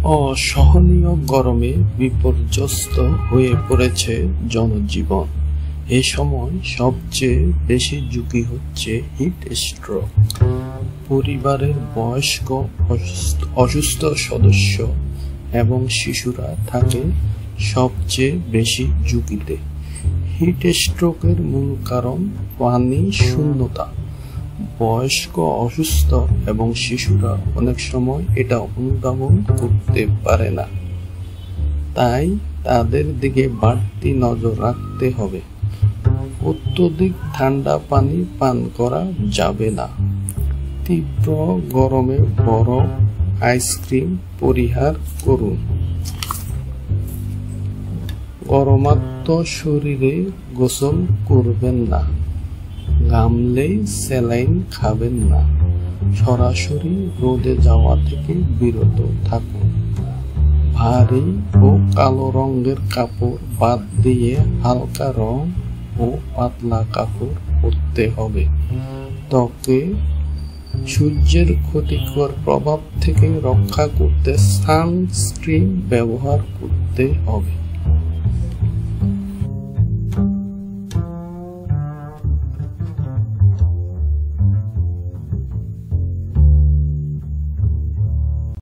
অসহনীয় গরমে বিপর্যস্ত হয়ে পড়েছে জনজীবন। এ সময় সবচেয়ে বেশি ঝুঁকি হচ্ছে হিট স্ট্রোক। পরিবারের বয়স্ক, অসুস্থ সদস্য এবং শিশুরা থাকে সবচেয়ে বেশি ঝুঁকিতে। হিট স্ট্রোকের মূল কারণ পানি শূন্যতা। বয়স্ক, অসুস্থ এবং শিশুরা অনেক সময় এটা অনুধাবন করতে পারে না, তাই তাদের দিকে বাড়তি নজর রাখতে হবে। অত্যধিক ঠান্ডা পানি পান করা যাবে না। তীব্র গরমে বরফ, আইসক্রিম পরিহার করুন। গরমাক্ত শরীরে গোসল করবেন না। ঘামলেই স্যালাইন খাবেন না। সরাসরি রোদে যাওয়া থেকে বিরত থাকুন। ভারী ও কালো রঙের কাপড় বাদ দিয়ে হালকা রং ও পাতলা কাপড় পরতে হবে। ত্বকে সূর্যের ক্ষতিকর প্রভাব থেকে রক্ষা করতে সানস্ক্রিন ব্যবহার করতে হবে।